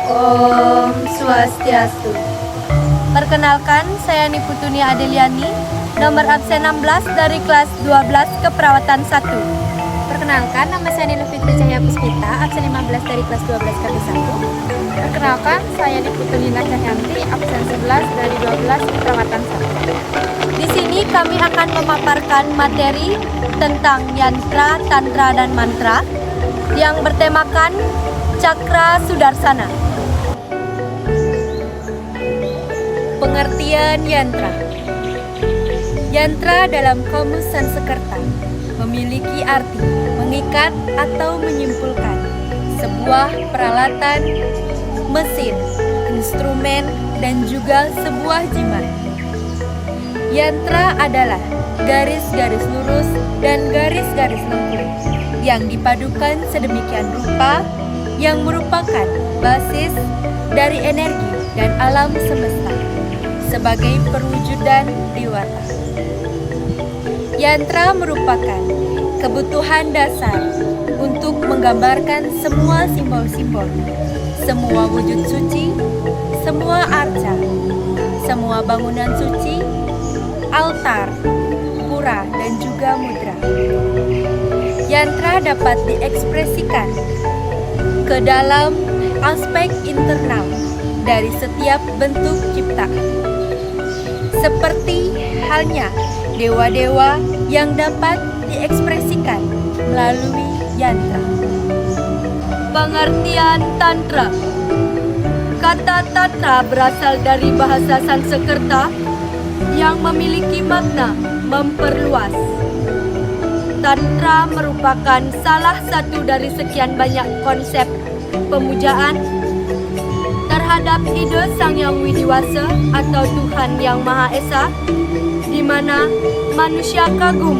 Om Swastiastu. Perkenalkan, saya Niputuni Adeliani, nomor absen 16 dari kelas 12 Keperawatan 1. Perkenalkan, nama saya Nila Fitri Cahya Puspita, absen 15 dari kelas 12 KP1. Perkenalkan, saya Niputuni Cahyanti, absen 11 dari 12 Keperawatan 1. Di sini kami akan memaparkan materi tentang yantra, tantra, dan mantra yang bertemakan Cakra Sudarsana. Pengertian yantra. Yantra dalam kamus Sanskerta memiliki arti mengikat atau menyimpulkan sebuah peralatan, mesin, instrumen, dan juga sebuah jimat. Yantra adalah garis-garis lurus dan garis-garis lengkung yang dipadukan sedemikian rupa yang merupakan basis dari energi dan alam semesta sebagai perwujudan dewata. Yantra merupakan kebutuhan dasar untuk menggambarkan semua simbol-simbol, semua wujud suci, semua arca, semua bangunan suci, altar, pura, dan juga mudra. Yantra dapat diekspresikan ke dalam aspek internal dari setiap bentuk ciptaan, seperti halnya dewa-dewa yang dapat diekspresikan melalui yantra. Pengertian Tantra. Kata Tantra berasal dari bahasa Sanskerta yang memiliki makna memperluas. Tantra merupakan salah satu dari sekian banyak konsep pemujaan terhadap ide Sang Yang Widiwasa atau Tuhan Yang Maha Esa, di mana manusia kagum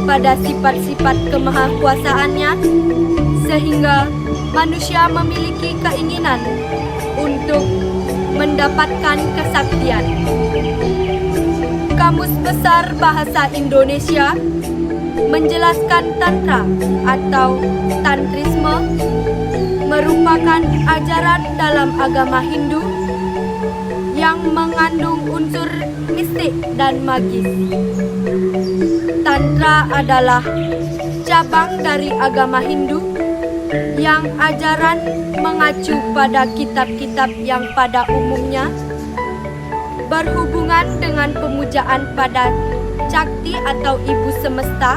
pada sifat-sifat kemahakuasaannya sehingga manusia memiliki keinginan untuk mendapatkan kesaktian. Kamus Besar Bahasa Indonesia menjelaskan Tantra atau Tantrisme merupakan ajaran dalam agama Hindu yang mengandung unsur mistik dan magis. Tantra adalah cabang dari agama Hindu yang ajaran mengacu pada kitab-kitab yang pada umumnya berhubungan dengan pemujaan pada Cakti atau Ibu Semesta,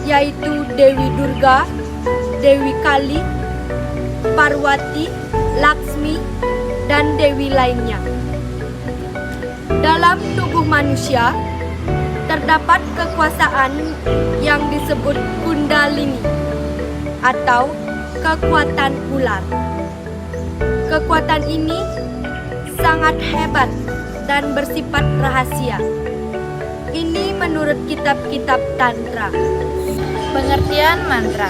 yaitu Dewi Durga, Dewi Kali, Parwati, Laksmi, dan Dewi lainnya. Dalam tubuh manusia terdapat kekuasaan yang disebut Kundalini atau kekuatan ular. Kekuatan ini sangat hebat dan bersifat rahasia. Ini menurut kitab-kitab Tantra. Pengertian mantra.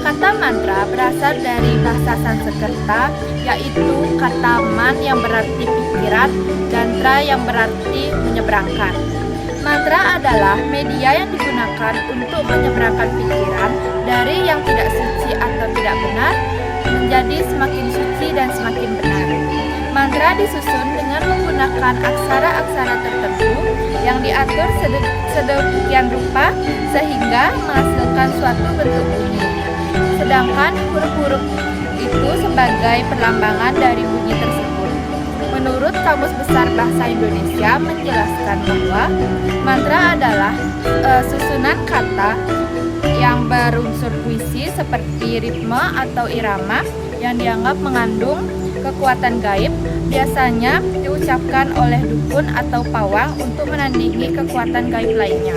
Kata mantra berasal dari bahasa Sanskerta, yaitu kata man yang berarti pikiran dan tra yang berarti menyeberangkan. Mantra adalah media yang digunakan untuk menyeberangkan pikiran dari yang tidak suci atau tidak benar menjadi semakin suci dan semakin benar. Mantra disusun dengan menggunakan aksara-aksara tertentu yang diatur sedemikian rupa sehingga menghasilkan suatu bentuk bunyi. Sedangkan huruf-huruf itu sebagai perlambangan dari bunyi tersebut. Menurut Kamus Besar Bahasa Indonesia menjelaskan bahwa mantra adalah susunan kata yang berunsur puisi seperti ritme atau irama yang dianggap mengandung kekuatan gaib, biasanya diucapkan oleh dukun atau pawang untuk menandingi kekuatan gaib lainnya.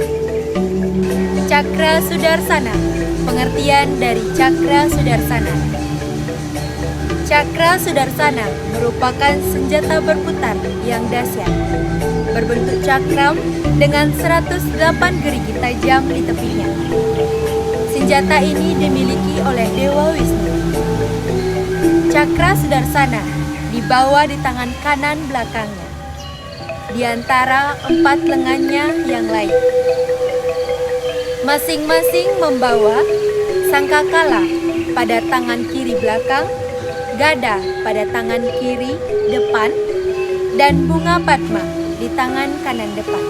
Cakra Sudarsana. Pengertian dari Cakra Sudarsana. Cakra Sudarsana merupakan senjata berputar yang dahsyat, berbentuk cakram dengan 108 gerigi tajam di tepinya. Senjata ini dimiliki oleh Dewa Wisnu. Cakra Sudarsana dibawa di tangan kanan belakangnya, di antara 4 lengannya yang lain. Masing-masing membawa sangkakala pada tangan kiri belakang gada pada tangan kiri depan, dan bunga Padma di tangan kanan depan.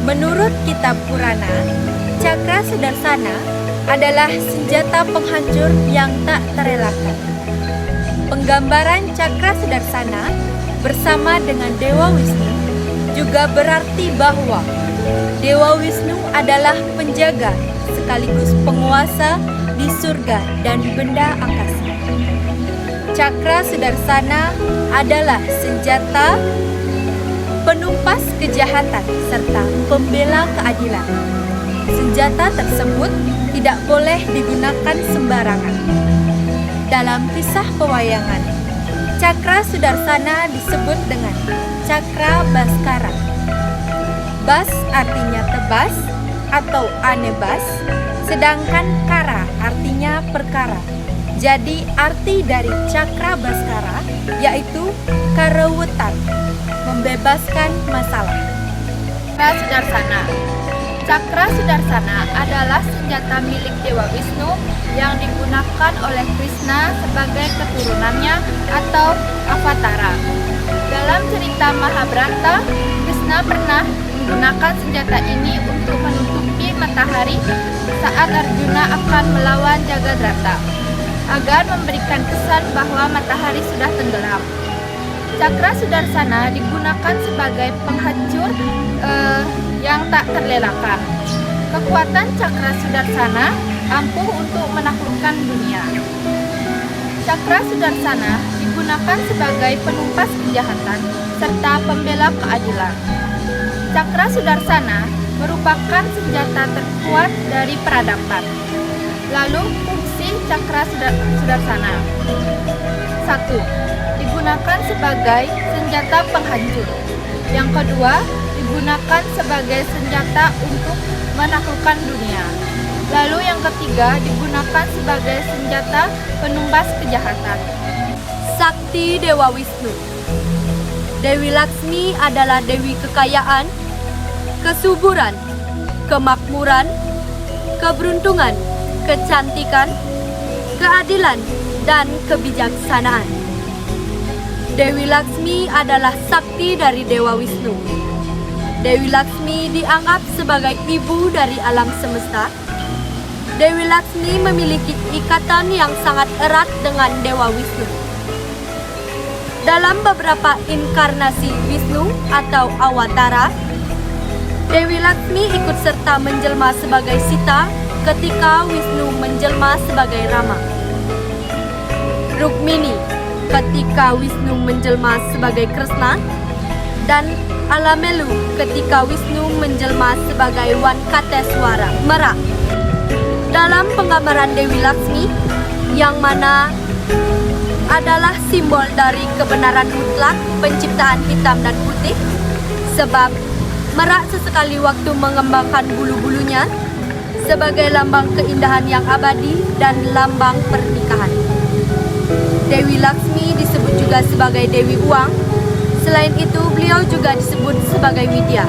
Menurut kitab Purana, cakra sudarsana adalah senjata penghancur yang tak terelakkan. Penggambaran cakra sudarsana bersama dengan Dewa Wisnu juga berarti bahwa Dewa Wisnu adalah penjaga sekaligus penguasa di surga dan benda angkasa. Cakra sudarsana adalah senjata penumpas kejahatan serta pembela keadilan. Senjata tersebut tidak boleh digunakan sembarangan. Dalam kisah pewayangan, cakra sudarsana disebut dengan cakra baskara. Bas artinya tebas atau anebas, sedangkan kara artinya perkara. Jadi arti dari cakra baskara yaitu karawutan, membebaskan masalah. Cakra sudarsana. Cakra sudarsana adalah senjata milik Dewa Wisnu yang digunakan oleh Krishna sebagai keturunannya atau avatara. Dalam cerita Mahabharata, Krishna pernah menggunakan senjata ini untuk menutupi matahari saat Arjuna akan melawan Jagadrata, agar memberikan kesan bahwa matahari sudah tenggelam. Cakra sudarsana digunakan sebagai penghancur yang tak terelakkan. Kekuatan cakra sudarsana ampuh untuk menaklukkan dunia. Cakra sudarsana digunakan sebagai penumpas kejahatan serta pembela keadilan. Cakra sudarsana merupakan senjata terkuat dari peradaban. Lalu fungsi cakra sudarsana. 1. Digunakan sebagai senjata penghancur. Yang kedua, digunakan sebagai senjata untuk menaklukkan dunia. Lalu yang ketiga, digunakan sebagai senjata penumbas kejahatan. Sakti Dewa Wisnu. Dewi Laksmi adalah dewi kekayaan, kesuburan, kemakmuran, keberuntungan, kecantikan, keadilan, dan kebijaksanaan. Dewi Laksmi adalah sakti dari Dewa Wisnu. Dewi Laksmi dianggap sebagai ibu dari alam semesta. Dewi Laksmi memiliki ikatan yang sangat erat dengan Dewa Wisnu. Dalam beberapa inkarnasi Wisnu atau awatara, Dewi Laksmi ikut serta menjelma sebagai Sita ketika Wisnu menjelma sebagai Rama. Rukmini ketika Wisnu menjelma sebagai Kresna, dan Alamelu ketika Wisnu menjelma sebagai Wankateswara Merak. Dalam penggambaran Dewi Laksmi, yang mana adalah simbol dari kebenaran mutlak penciptaan hitam dan putih, sebab Merak sesekali waktu mengembangkan bulu-bulunya sebagai lambang keindahan yang abadi dan lambang pernikahan. Dewi Laksmi disebut juga sebagai Dewi Uang. Selain itu, beliau juga disebut sebagai Widya,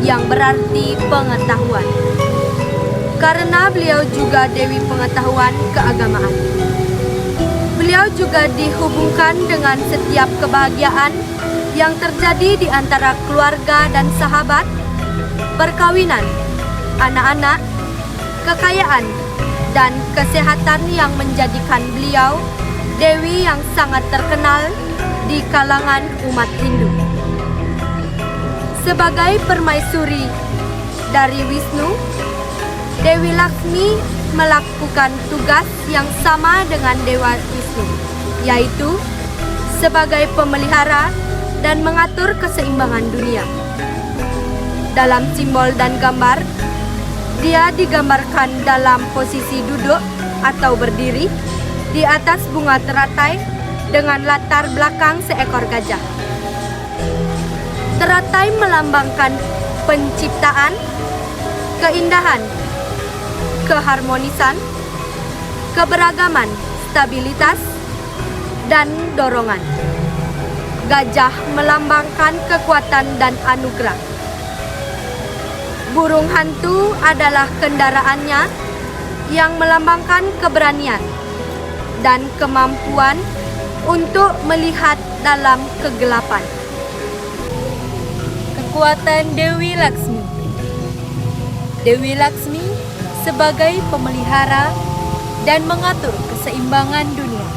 yang berarti pengetahuan. Karena beliau juga Dewi pengetahuan keagamaan. Beliau juga dihubungkan dengan setiap kebahagiaan yang terjadi di antara keluarga dan sahabat, perkawinan, anak-anak, kekayaan, dan kesehatan yang menjadikan beliau Dewi yang sangat terkenal di kalangan umat Hindu. Sebagai permaisuri dari Wisnu, Dewi Laksmi melakukan tugas yang sama dengan Dewa Wisnu, yaitu sebagai pemelihara dan mengatur keseimbangan dunia. Dalam simbol dan gambar, dia digambarkan dalam posisi duduk atau berdiri di atas bunga teratai dengan latar belakang seekor gajah. Teratai melambangkan penciptaan, keindahan, keharmonisan, keberagaman, stabilitas, dan dorongan. Gajah melambangkan kekuatan dan anugerah. Burung hantu adalah kendaraannya yang melambangkan keberanian. dan kemampuan untuk melihat dalam kegelapan. Kekuatan Dewi Laksmi. Dewi Laksmi sebagai pemelihara dan mengatur keseimbangan dunia.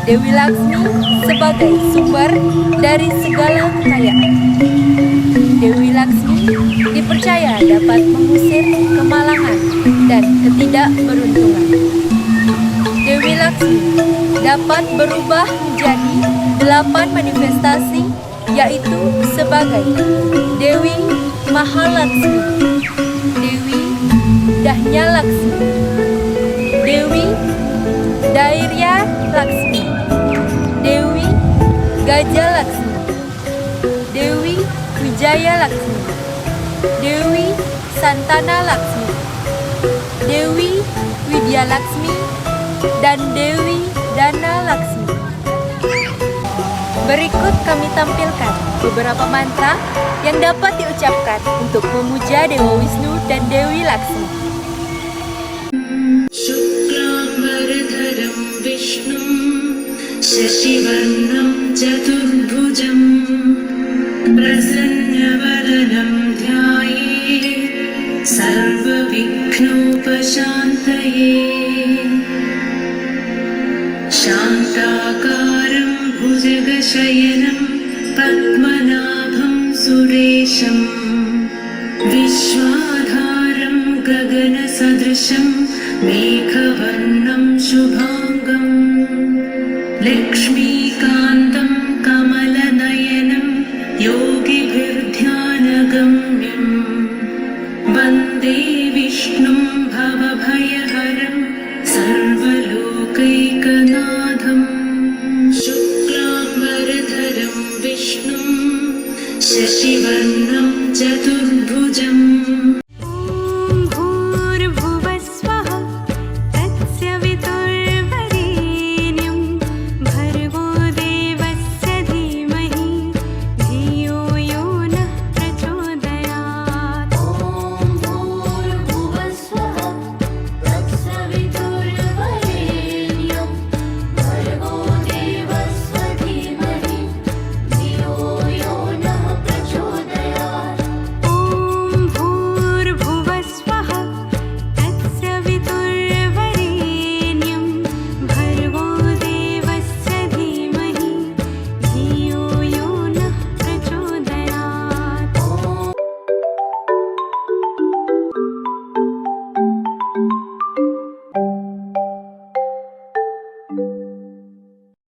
Dewi Laksmi sebagai sumber dari segala kekayaan. Dewi Laksmi dipercaya dapat mengusir kemalangan dan ketidakberuntungan. Dewi Laksmi dapat berubah menjadi 8 manifestasi, yaitu sebagai Dewi Mahalaksmi, Dewi Dahnya Laksmi, Dewi Dairya Laksmi, Dewi Gajah Laksmi, Dewi Wijaya Laksmi, Dewi Santana Laksmi, Dewi Widya Laksmi, dan Dewi Dana Laksmi. Berikut kami tampilkan beberapa mantra yang dapat diucapkan untuk memuja Dewa Wisnu dan Dewi Laksmi. शुक्लाम्बरधरं विष्णुं शशिवर्णं चतुर्भुजं प्रसन्नवदनं ध्यायेत् सर्वविघ्नोपशान्तये शान्ताकारं भुजगशयनं पद्मनाभं सुरेशं विश्वाधारं गगनसदृशं मेघवर्णं शुभाङ्गम्